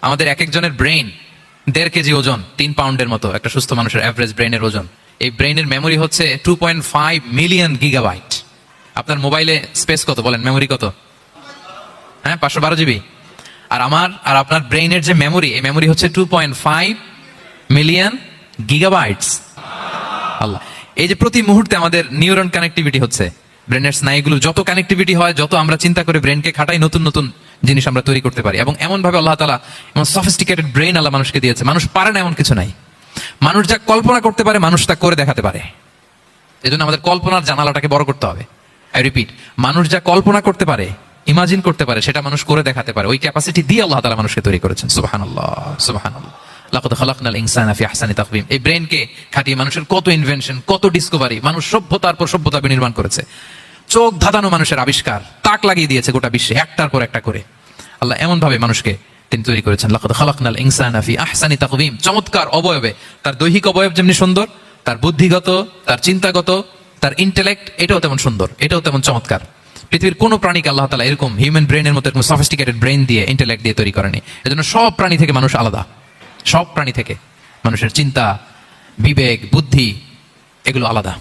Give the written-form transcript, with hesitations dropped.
আমাদের এক একজনের ব্রেইন 1.5 কেজি ওজন, 3 পাউন্ডের মতো একটা সুস্থ মানুষের অ্যাভারেজ ব্রেইনের ওজন। এই ব্রেইনের মেমোরি হচ্ছে 2.5 মিলিয়ন গিগাবাইট। আপনার মোবাইলে স্পেস কত বলেন, মেমোরি কত? হ্যাঁ, 512 জিবি। আর আমার আর আপনার ব্রেইনের যে মেমোরি, এই মেমোরি হচ্ছে 2.5 মিলিয়ন গিগাবাইটস। আল্লাহ, এই যে প্রতি মুহূর্তে আমাদের নিউরন কানেক্টিভিটি হচ্ছে, ব্রেনের স্নায়ুগুলো যত কানেক্টিভিটি হয়, যত আমরা চিন্তা করে ব্রেনকে খাটাই, নতুন নতুন জিনিস আমরা তৈরি করতে পারি। এবং এমন ভাবে আল্লাহ তাআলা এমন সফিস্টিকেটেড ব্রেন আল্লাহ মানুষকে দিয়েছে, মানুষ পারে না এমন কিছু নাই। মানুষ যা কল্পনা করতে পারে, মানুষ তা করে দেখাতে পারে। এই জন্য আমাদের কল্পনার জানালাটাকে বড় করতে হবে। আই রিপিট, মানুষ যা কল্পনা করতে পারে, ইমাজিন করতে পারে, সেটা মানুষ করে দেখাতে পারে। ওই ক্যাপাসিটি দিয়ে আল্লাহ তাআলা মানুষকে তৈরি করেছেন। সুবহানাল্লাহ, সুবহানাল্লাহ। লাকাদ খালাকনাল ইনসানা ফি আহসানি তাকওয়িম। এই ব্রেনকে খাটিয়ে মানুষের কত ইনভেনশন, কত ডিসকভারি, মানুষ সভ্যতার পর সভ্যতা বিনির্মাণ করেছে। চোখ ধাঁধানো মানুষের আবিষ্কার তাক লাগিয়ে দিয়েছে গোটা বিশ্বে, একটার পর একটা করে। আল্লাহ এমন ভাবে মানুষকে তিনি তৈরি করেছেন। লাকাদ খালাকনাল ইনসানা ফি আহসানি তাকওয়িম। চমৎকার অবয়বে, তার দৈহিক অবয়ব যেমনি সুন্দর, তার বুদ্ধিগত, তার চিন্তাগত, তার ইন্টেলেক্ট, এটাও তেমন সুন্দর, এটাও তেমন চমৎকার। পৃথিবীর কোন প্রাণীকে আল্লাহ তাআলা এরকম হিউম্যান ব্রেনের মতো এরকম সফিস্টিকেটেড ব্রেন দিয়ে, ইন্টেলেক্ট দিয়ে তৈরি করেনি। এজন্য সব প্রাণী থেকে মানুষ আলাদা। সব প্রাণী থেকে মানুষের চিন্তা, বিবেক, বুদ্ধি এগুলো আলাদা।